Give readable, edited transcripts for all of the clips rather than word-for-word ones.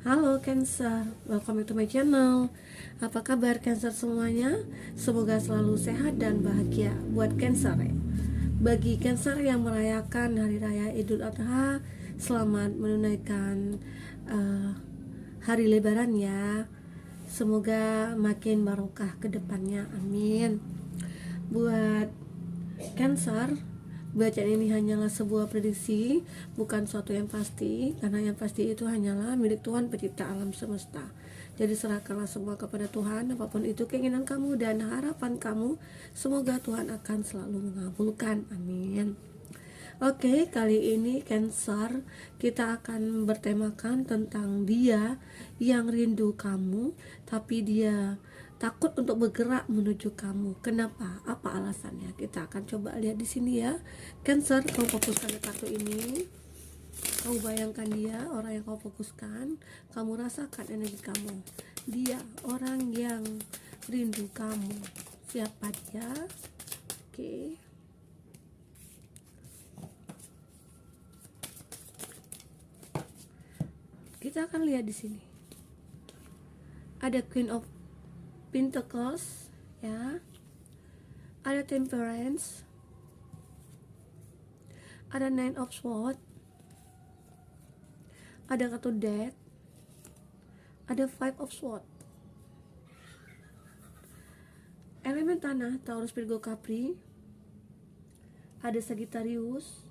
Halo Cancer, welcome to my channel. Apa kabar Cancer semuanya? Semoga selalu sehat dan bahagia. Buat Cancer ya, bagi Cancer yang merayakan Hari Raya Idul Adha, selamat menunaikan Hari Lebaran ya. Semoga makin barokah ke depannya, amin. Buat Cancer, bacaan ini hanyalah sebuah prediksi, bukan suatu yang pasti, karena yang pasti itu hanyalah milik Tuhan pencipta alam semesta. Jadi serahkanlah semua kepada Tuhan, apapun itu keinginan kamu dan harapan kamu, semoga Tuhan akan selalu mengabulkan, amin. Oke, kali ini Cancer, kita akan bertemakan tentang dia yang rindu kamu, tapi dia takut untuk bergerak menuju kamu. Kenapa? Apa alasannya? Kita akan coba lihat di sini ya. Cancer, kamu fokuskan ke kartu ini. Kamu bayangkan dia, orang yang kau fokuskan. Kamu rasakan energi kamu. Dia, orang yang rindu kamu. Siapa dia? Oke. Kita akan lihat di sini. Ada Queen of Pentacles, ya. Ada Temperance. Ada Nine of Swords. Ada kartu Death. Ada Five of Swords. Elemen tanah Taurus, Virgo, Capri. Ada Sagittarius.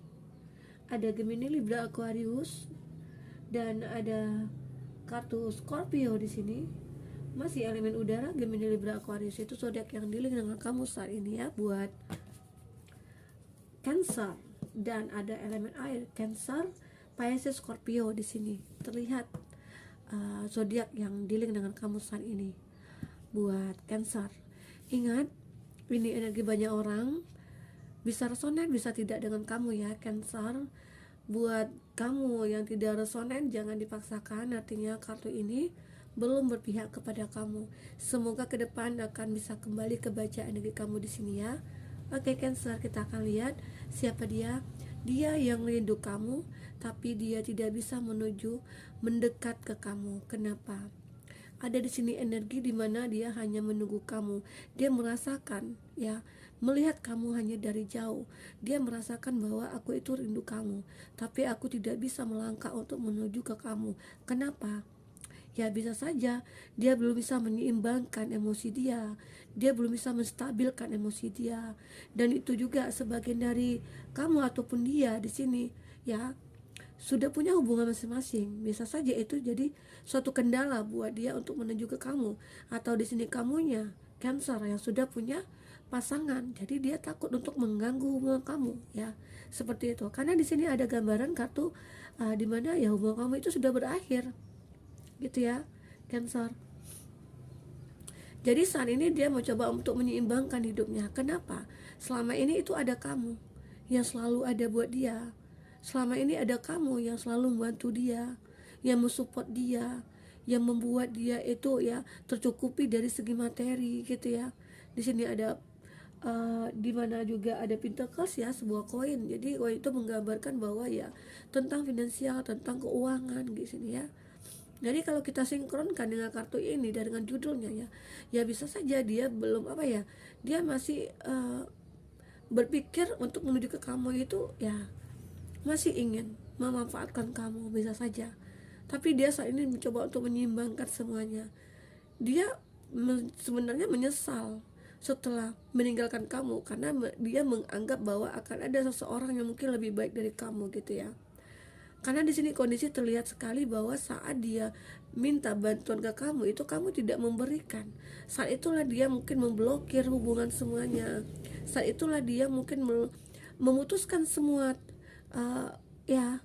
Ada Gemini, Libra, Aquarius. Dan ada kartu Scorpio di sini. Masih elemen udara, Gemini, Libra, Aquarius. Itu zodiak yang dealing dengan kamu saat ini ya, buat Cancer. Dan ada elemen air, Cancer, Pisces, Scorpio di sini. Terlihat zodiak yang dealing dengan kamu saat ini, buat Cancer. Ingat, ini energi banyak orang, bisa resonan bisa tidak dengan kamu ya Cancer. Buat kamu yang tidak resonan, jangan dipaksakan, artinya kartu ini belum berpihak kepada kamu. Semoga ke depan akan bisa kembali ke baca energi kamu di sini ya. Oke Cancer, kita akan lihat siapa dia. Dia yang rindu kamu, tapi dia tidak bisa mendekat ke kamu. Kenapa? Ada di sini energi di mana dia hanya menunggu kamu. Dia merasakan ya, melihat kamu hanya dari jauh. Dia merasakan bahwa aku itu rindu kamu, tapi aku tidak bisa melangkah untuk menuju ke kamu. Kenapa? Ya bisa saja dia belum bisa menyeimbangkan emosi dia. Dia belum bisa menstabilkan emosi dia. Dan itu juga sebagian dari kamu ataupun dia di sini ya sudah punya hubungan masing-masing. Bisa saja itu jadi suatu kendala buat dia untuk menuju ke kamu. Atau di sini kamunya Cancer yang sudah punya pasangan, jadi dia takut untuk mengganggu hubungan kamu ya, seperti itu. Karena di sini ada gambaran kartu di mana ya hubungan kamu itu sudah berakhir gitu ya Cancer. Jadi saat ini dia mau coba untuk menyeimbangkan hidupnya. Kenapa? Selama ini itu ada kamu yang selalu ada buat dia. Selama ini ada kamu yang selalu membantu dia, yang mensupport dia, yang membuat dia itu ya tercukupi dari segi materi gitu ya. Di sini ada di mana juga ada Pentacles ya, sebuah koin. Jadi koin itu menggambarkan bahwa ya tentang finansial, tentang keuangan di sini ya. Jadi kalau kita sinkronkan dengan kartu ini dan dengan judulnya ya, ya bisa saja dia belum apa ya, dia masih berpikir untuk menuju ke kamu itu ya, masih ingin memanfaatkan kamu, bisa saja. Tapi dia saat ini mencoba untuk menyeimbangkan semuanya. Dia sebenarnya menyesal setelah meninggalkan kamu, karena dia menganggap bahwa akan ada seseorang yang mungkin lebih baik dari kamu gitu ya. Karena di sini kondisi terlihat sekali bahwa saat dia minta bantuan ke kamu itu kamu tidak memberikan. Saat itulah dia mungkin memblokir hubungan semuanya. Saat itulah dia mungkin memutuskan semua ya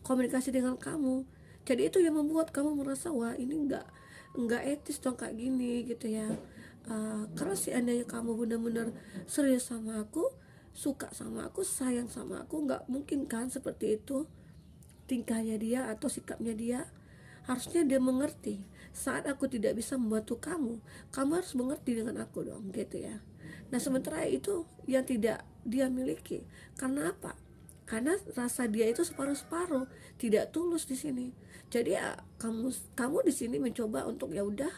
komunikasi dengan kamu. Jadi itu yang membuat kamu merasa wah ini nggak etis dong kayak gini gitu ya. Kalau seandainya kamu benar-benar serius sama aku, suka sama aku, sayang sama aku, nggak mungkin kan seperti itu tingkahnya dia atau sikapnya dia. Harusnya dia mengerti saat aku tidak bisa membantu kamu, kamu harus mengerti dengan aku dong gitu ya. Nah sementara itu yang tidak dia miliki. Karena apa? karena rasa dia itu separuh-separuh, tidak tulus di sini. Jadi ya kamu di sini mencoba untuk ya udah,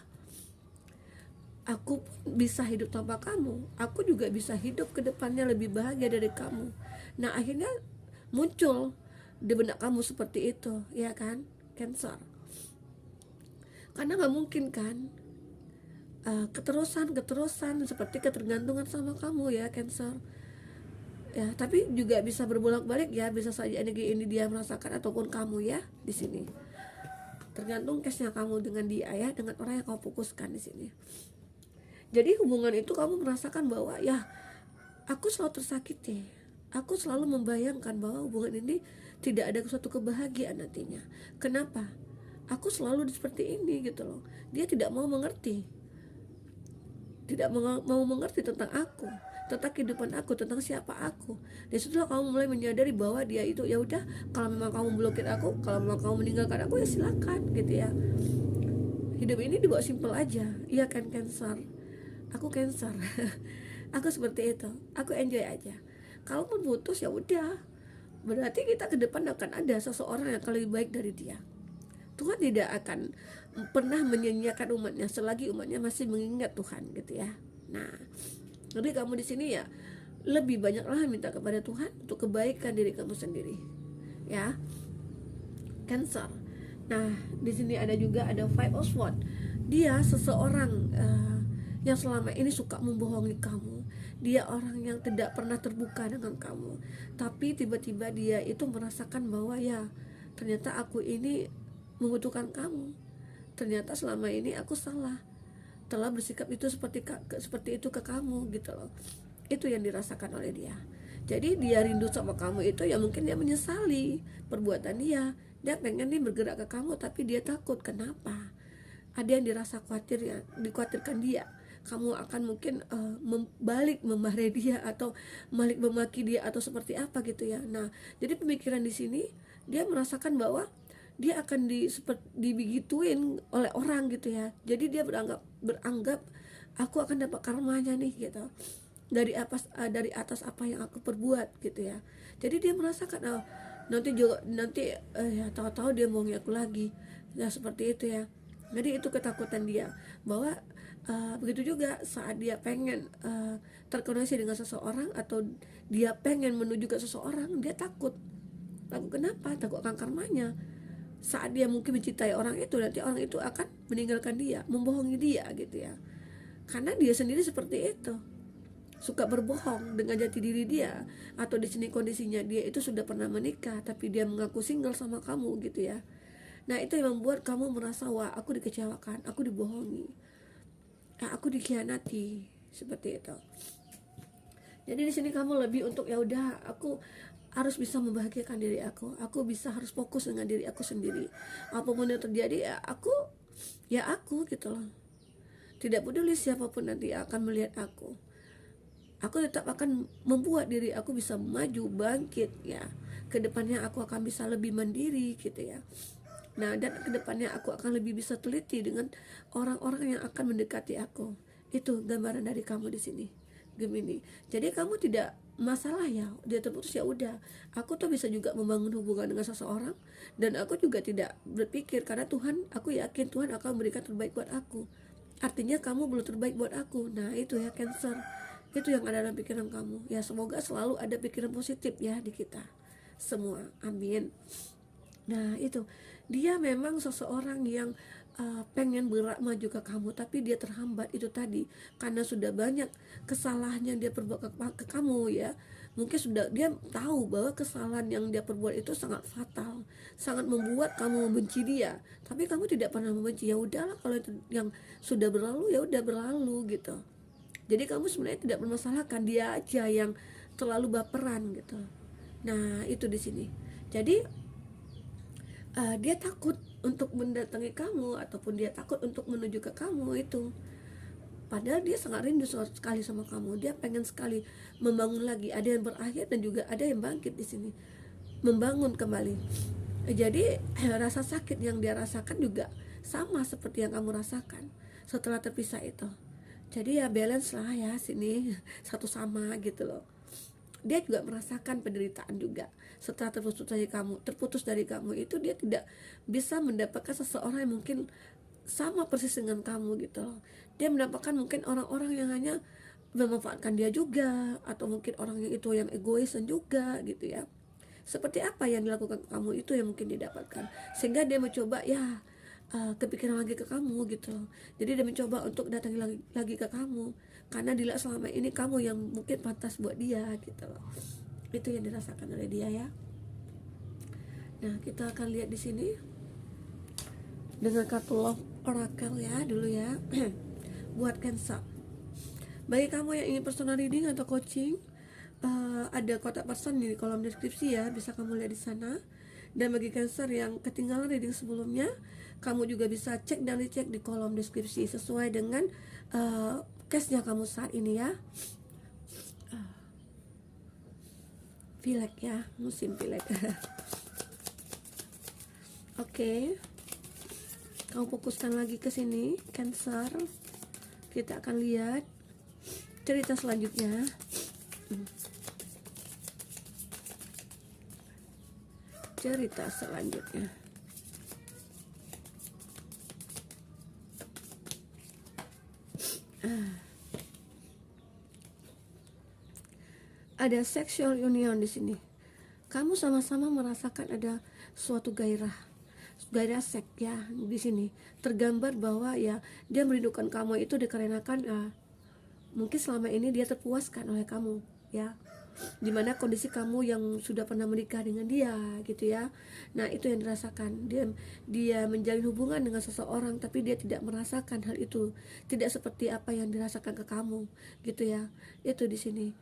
aku bisa hidup tanpa kamu, aku juga bisa hidup ke depannya lebih bahagia dari kamu. Nah akhirnya muncul di benak kamu seperti itu, ya kan, Cancer? Karena nggak mungkin kan keterusan seperti ketergantungan sama kamu, ya Cancer. Ya tapi juga bisa berbolak-balik ya, bisa saja energi ini dia merasakan ataupun kamu ya di sini. Tergantung case-nya kamu dengan dia ya, dengan orang yang kamu fokuskan di sini. Jadi hubungan itu kamu merasakan bahwa ya, aku selalu tersakiti, aku selalu membayangkan bahwa hubungan ini tidak ada suatu kebahagiaan nantinya. Kenapa? Aku selalu seperti ini gitu loh. Dia tidak mau mengerti, mau mengerti tentang aku, tentang kehidupan aku, tentang siapa aku. Dan setelah kamu mulai menyadari bahwa dia itu ya udah, kalau memang kamu blokir aku, kalau memang kamu meninggalkan aku ya silakan gitu ya. Hidup ini dibawa simpel aja, iya kan Cancer? Aku Cancer. Aku seperti itu, aku enjoy aja. Kalaupun putus ya udah, berarti kita ke depan akan ada seseorang yang akan lebih baik dari dia. Tuhan tidak akan pernah menyia-nyiakan umatnya selagi umatnya masih mengingat Tuhan gitu ya. Nah, jadi kamu di sini ya lebih banyaklah minta kepada Tuhan untuk kebaikan diri kamu sendiri, ya, Cancer. Nah, di sini ada juga ada Five of Swords. Dia seseorang yang selama ini suka membohongi kamu. Dia orang yang tidak pernah terbuka dengan kamu. Tapi tiba-tiba dia itu merasakan bahwa ya, ternyata aku ini membutuhkan kamu. Ternyata selama ini aku salah, telah bersikap itu seperti itu ke kamu gitu loh. Itu yang dirasakan oleh dia. Jadi dia rindu sama kamu itu ya, mungkin dia menyesali perbuatan dia. Dia pengen nih bergerak ke kamu, tapi dia takut. Kenapa? Ada yang dirasa khawatir ya, dikhawatirkan dia kamu akan mungkin balik memarahi dia atau balik memaki dia atau seperti apa gitu ya. Nah, jadi pemikiran di sini dia merasakan bahwa dia akan dibegituin oleh orang gitu ya. Jadi dia beranggap aku akan dapat karmanya nih gitu, dari atas apa yang aku perbuat gitu ya. Jadi dia merasakan nanti ya tahu-tahu dia bohongi aku lagi ya, seperti itu ya. Jadi itu ketakutan dia, bahwa begitu juga saat dia pengen terkoneksi dengan seseorang atau dia pengen menuju ke seseorang, dia takut. Kenapa? Takut akan karmanya. Saat dia mungkin mencintai orang itu, nanti orang itu akan meninggalkan dia, membohongi dia gitu ya. Karena dia sendiri seperti itu, suka berbohong dengan jati diri dia. Atau di sini kondisinya dia itu sudah pernah menikah tapi dia mengaku single sama kamu gitu ya. Nah itu yang membuat kamu merasa, wah aku dikecewakan, aku dibohongi, aku dikhianati, seperti itu. Jadi di sini kamu lebih untuk ya udah, aku harus bisa membahagiakan diri aku bisa harus fokus dengan diri aku sendiri. Apapun yang terjadi ya aku gitu loh. Tidak peduli siapapun nanti akan melihat aku tetap akan membuat diri aku bisa maju bangkit ya. Kedepannya aku akan bisa lebih mandiri gitu ya. Nah, dan kedepannya aku akan lebih bisa teliti dengan orang-orang yang akan mendekati aku. Itu gambaran dari kamu di sini, Gemini. Jadi kamu tidak masalah ya, dia terputus ya udah. Aku tuh bisa juga membangun hubungan dengan seseorang, dan aku juga tidak berpikir, karena Tuhan, aku yakin Tuhan akan memberikan terbaik buat aku. Artinya kamu belum terbaik buat aku. Nah, itu ya Cancer. Itu yang ada dalam pikiran kamu. Ya semoga selalu ada pikiran positif ya di kita semua. Amin. Nah itu, dia memang seseorang yang pengen bergerak maju ke kamu, tapi dia terhambat itu tadi, karena sudah banyak kesalahan yang dia perbuat ke kamu ya. Mungkin sudah dia tahu bahwa kesalahan yang dia perbuat itu sangat fatal, sangat membuat kamu membenci dia, tapi kamu tidak pernah membenci. Ya udahlah, kalau itu yang sudah berlalu ya udah berlalu gitu. Jadi kamu sebenarnya tidak bermasalahkan, dia aja yang terlalu baperan gitu. Nah itu di sini. Jadi dia takut untuk mendatangi kamu, ataupun dia takut untuk menuju ke kamu itu. Padahal dia sangat rindu sekali sama kamu. Dia pengen sekali membangun lagi. Ada yang berakhir dan juga ada yang bangkit di sini, membangun kembali. Jadi rasa sakit yang dia rasakan juga sama seperti yang kamu rasakan setelah terpisah itu. Jadi ya balance lah ya sini, satu sama gitu loh. dia juga merasakan penderitaan juga. Setelah terputus dari kamu itu, dia tidak bisa mendapatkan seseorang yang mungkin sama persis dengan kamu gitu loh. Dia mendapatkan mungkin orang-orang yang hanya memanfaatkan dia juga, atau mungkin orang yang itu yang egoisan juga gitu ya. Seperti apa yang dilakukan ke kamu itu yang mungkin didapatkan, sehingga dia mencoba ya kepikiran lagi ke kamu gitu loh. Jadi dia mencoba untuk datang lagi ke kamu, karena dilihat selama ini kamu yang mungkin pantas buat dia gitu loh. Itu yang dirasakan oleh dia ya. Nah, kita akan lihat di sini dengan kartu Love Oracle ya dulu ya. Buat Cancer, bagi kamu yang ingin personal reading atau coaching, ada kontak person di kolom deskripsi ya, bisa kamu lihat di sana. Dan bagi Cancer yang ketinggalan reading sebelumnya, kamu juga bisa cek dan dicek di kolom deskripsi sesuai dengan case-nya kamu saat ini ya. Pilek ya, musim pilek. Oke. Kamu fokuskan lagi ke sini, Cancer. Kita akan lihat cerita selanjutnya. Cerita selanjutnya. Ada sexual union di sini. Kamu sama-sama merasakan ada suatu gairah seks ya di sini. Tergambar bahwa ya dia merindukan kamu itu dikarenakan mungkin selama ini dia terpuaskan oleh kamu ya, dimana kondisi kamu yang sudah pernah menikah dengan dia gitu ya. Nah, itu yang dirasakan. Dia menjalin hubungan dengan seseorang, tapi dia tidak merasakan hal itu, tidak seperti apa yang dirasakan ke kamu gitu ya. Itu di sini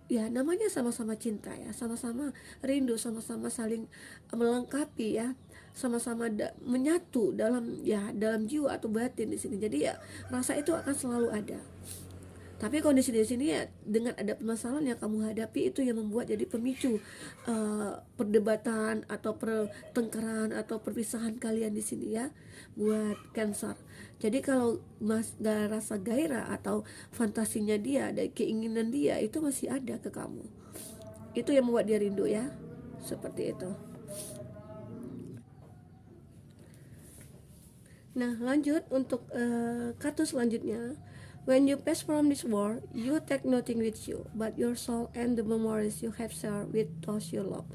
ya, namanya sama-sama cinta ya, sama-sama rindu, sama-sama saling melengkapi ya, sama-sama menyatu dalam jiwa atau batin di sini. Jadi ya rasa itu akan selalu ada. Tapi kondisi di sini ya, dengan ada permasalahan yang kamu hadapi, itu yang membuat jadi pemicu perdebatan atau pertengkaran atau perpisahan kalian di sini ya, buat Cancer. Jadi kalau gak rasa gairah atau fantasinya dia, ada keinginan dia itu masih ada ke kamu, itu yang membuat dia rindu ya, seperti itu. Nah, lanjut untuk kartu selanjutnya. When you pass from this world, you take nothing with you but your soul and the memories you have shared with those you love.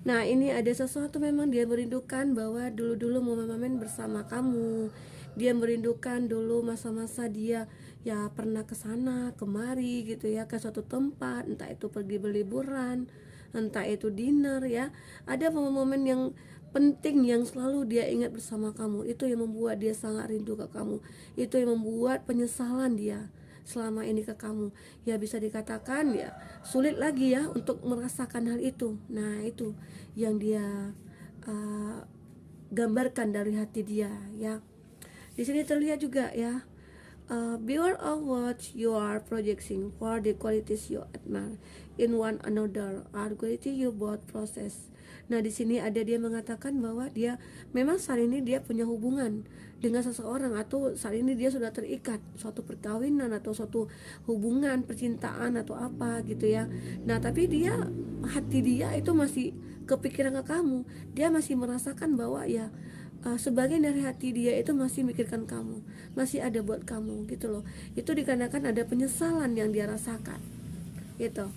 Nah, ini ada sesuatu, memang dia merindukan bahwa dulu-dulu momen-momen bersama kamu. Dia merindukan dulu masa-masa dia ya pernah ke sana kemari gitu ya, ke suatu tempat, entah itu pergi berliburan, entah itu dinner ya. Ada momen-momen yang penting yang selalu dia ingat bersama kamu. Itu yang membuat dia sangat rindu ke kamu. Itu yang membuat penyesalan dia selama ini ke kamu. Ya bisa dikatakan ya sulit lagi ya untuk merasakan hal itu. Nah, itu yang dia gambarkan dari hati dia ya. Di sini terlihat juga ya, beware of what you are projecting, for the qualities you admire in one another are quality you both process. Nah, di sini ada dia mengatakan bahwa dia memang saat ini dia punya hubungan dengan seseorang, atau saat ini dia sudah terikat suatu perkawinan atau suatu hubungan percintaan atau apa gitu ya. Nah, tapi hati dia itu masih kepikiran ke kamu. Dia masih merasakan bahwa ya sebagian dari hati dia itu masih mikirkan kamu, masih ada buat kamu gitu loh. Itu dikarenakan ada penyesalan yang dia rasakan gitu.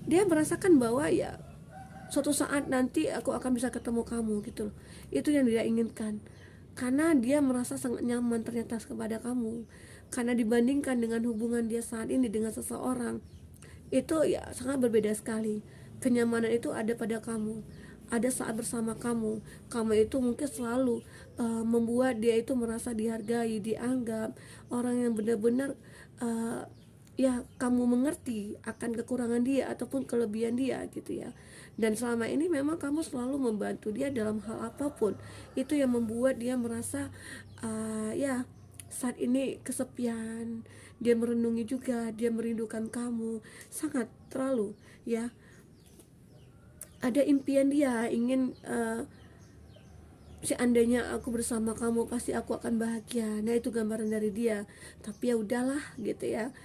Dia merasakan bahwa ya suatu saat nanti aku akan bisa ketemu kamu gitu loh. Itu yang dia inginkan, karena dia merasa sangat nyaman ternyata kepada kamu. Karena dibandingkan dengan hubungan dia saat ini dengan seseorang, itu ya sangat berbeda sekali. Kenyamanan itu ada pada kamu, ada saat bersama kamu. Kamu itu mungkin selalu membuat dia itu merasa dihargai, dianggap orang yang benar-benar ya kamu mengerti akan kekurangan dia ataupun kelebihan dia gitu ya. Dan selama ini memang kamu selalu membantu dia dalam hal apapun. Itu yang membuat dia merasa ya saat ini kesepian. Dia merenungi juga, dia merindukan kamu sangat terlalu ya. Ada impian dia ingin seandainya aku bersama kamu pasti aku akan bahagia. Nah, itu gambaran dari dia. Tapi ya udahlah gitu ya,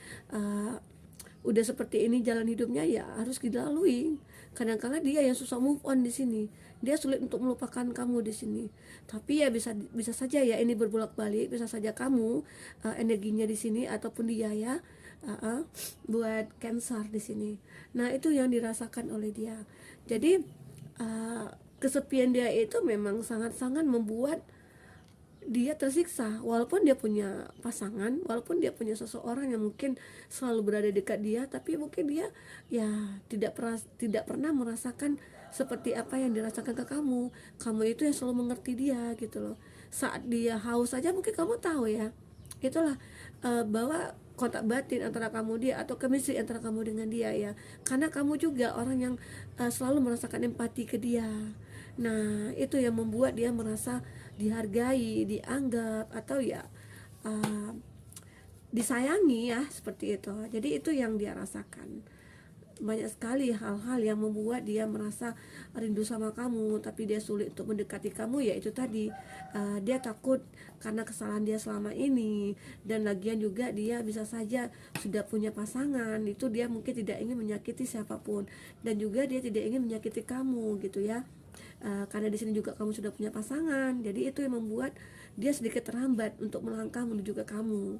udah seperti ini jalan hidupnya, ya harus dilalui. Kadang-kadang dia yang susah move on di sini, dia sulit untuk melupakan kamu di sini. Tapi ya bisa bisa saja ya ini berbolak-balik, bisa saja kamu energinya di sini ataupun dia ya, buat Cancer di sini. Nah itu yang dirasakan oleh dia. Jadi kesepian dia itu memang sangat-sangat membuat dia tersiksa, walaupun dia punya pasangan, walaupun dia punya seseorang yang mungkin selalu berada dekat dia, tapi mungkin dia ya tidak pernah merasakan seperti apa yang dirasakan ke kamu. Kamu itu yang selalu mengerti dia gitu loh. Saat dia haus saja mungkin kamu tahu ya. Itulah bahwa kontak batin antara kamu dia atau chemistry antara kamu dengan dia ya. Karena kamu juga orang yang selalu merasakan empati ke dia. Nah, itu yang membuat dia merasa dihargai, dianggap atau ya disayangi ya, seperti itu. Jadi itu yang dia rasakan. Banyak sekali hal-hal yang membuat dia merasa rindu sama kamu, tapi dia sulit untuk mendekati kamu, ya itu tadi, dia takut karena kesalahan dia selama ini. Dan lagian juga dia bisa saja sudah punya pasangan, itu dia mungkin tidak ingin menyakiti siapapun, dan juga dia tidak ingin menyakiti kamu gitu ya. Karena di sini juga kamu sudah punya pasangan, jadi itu yang membuat dia sedikit terhambat untuk melangkah menuju ke kamu.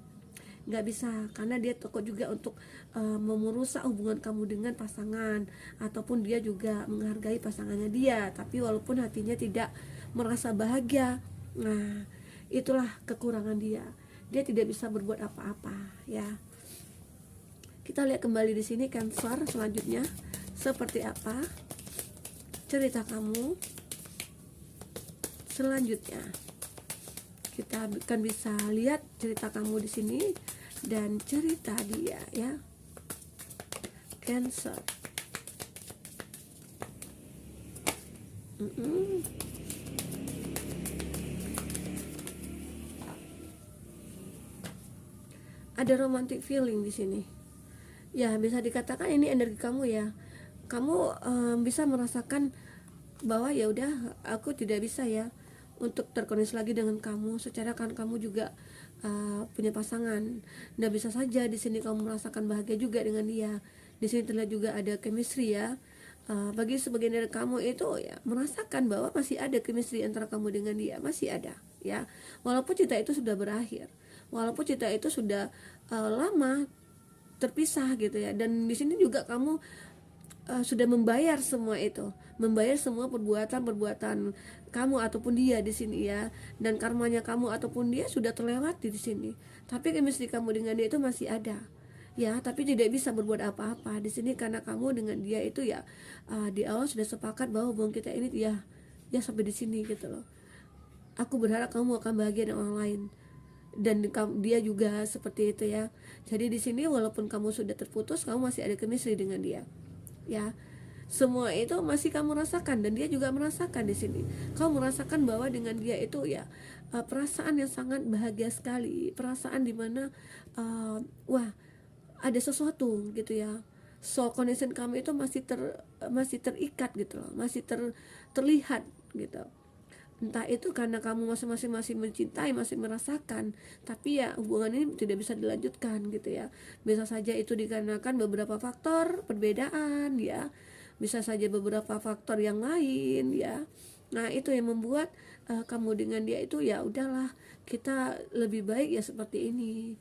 Nggak bisa, karena dia takut juga untuk merusak hubungan kamu dengan pasangan, ataupun dia juga menghargai pasangannya dia, tapi walaupun hatinya tidak merasa bahagia. Nah, itulah kekurangan dia. Dia tidak bisa berbuat apa-apa ya. Kita lihat kembali di sini Cancer selanjutnya seperti apa cerita kamu selanjutnya. Kita akan bisa lihat cerita kamu di sini dan cerita dia ya. Cancer. Ada romantic feeling di sini. Ya, bisa dikatakan ini energi kamu ya. Kamu bisa merasakan bahwa ya udah, aku tidak bisa ya untuk terkoneksi lagi dengan kamu, secara kan kamu juga punya pasangan. Nah, bisa saja di sini kamu merasakan bahagia juga dengan dia. Di sini terlihat juga ada chemistry ya. Bagi sebagian dari kamu itu ya merasakan bahwa masih ada chemistry antara kamu dengan dia, masih ada ya. Walaupun cinta itu sudah berakhir, walaupun cinta itu sudah lama terpisah gitu ya. Dan di sini juga kamu sudah membayar semua itu, membayar semua perbuatan kamu ataupun dia di sini ya, dan karmanya kamu ataupun dia sudah terlewati di sini. Tapi chemistry kamu dengan dia itu masih ada ya, tapi tidak bisa berbuat apa-apa di sini karena kamu dengan dia itu ya di awal sudah sepakat bahwa hubungan kita ini ya sampai di sini gitu loh. Aku berharap kamu akan bahagia dengan orang lain, dan dia juga seperti itu ya. Jadi di sini walaupun kamu sudah terputus, kamu masih ada chemistry dengan dia ya. Semua itu masih kamu rasakan, dan dia juga merasakan di sini. Kamu merasakan bahwa dengan dia itu ya perasaan yang sangat bahagia sekali, perasaan dimana wah, ada sesuatu gitu ya. Soul connection kamu itu masih terikat gitu loh, masih terlihat gitu. Entah itu karena kamu masing-masing mencintai, masih merasakan, tapi ya hubungan ini tidak bisa dilanjutkan gitu ya. Bisa saja itu dikarenakan beberapa faktor perbedaan ya, bisa saja beberapa faktor yang lain ya. Nah, itu yang membuat kamu dengan dia itu ya udahlah, kita lebih baik ya seperti ini.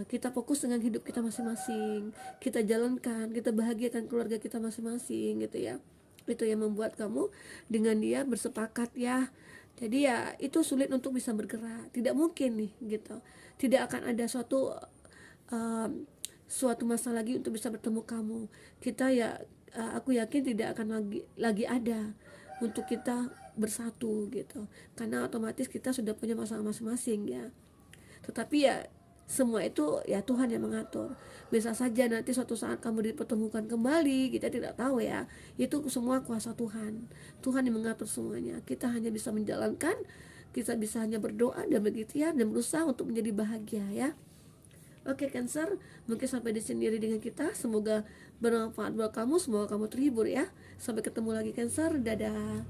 Kita fokus dengan hidup kita masing-masing, kita jalankan, kita bahagiakan keluarga kita masing-masing gitu ya. Itu yang membuat kamu dengan dia bersepakat ya. Jadi ya itu sulit untuk bisa bergerak, tidak mungkin nih gitu. Tidak akan ada suatu masa lagi untuk bisa bertemu kamu. Kita ya aku yakin tidak akan lagi ada untuk kita bersatu gitu, karena otomatis kita sudah punya masalah masing-masing ya. Tetapi ya semua itu ya Tuhan yang mengatur. Bisa saja nanti suatu saat kamu dipertemukan kembali, kita tidak tahu ya. Itu semua kuasa Tuhan. Tuhan yang mengatur semuanya. Kita hanya bisa menjalankan, kita bisa hanya berdoa dan berikhtiar dan berusaha untuk menjadi bahagia ya. Oke Cancer, mungkin sampai di sini dengan kita. Semoga bermanfaat buat kamu, semoga kamu terhibur ya. Sampai ketemu lagi Cancer, dadah.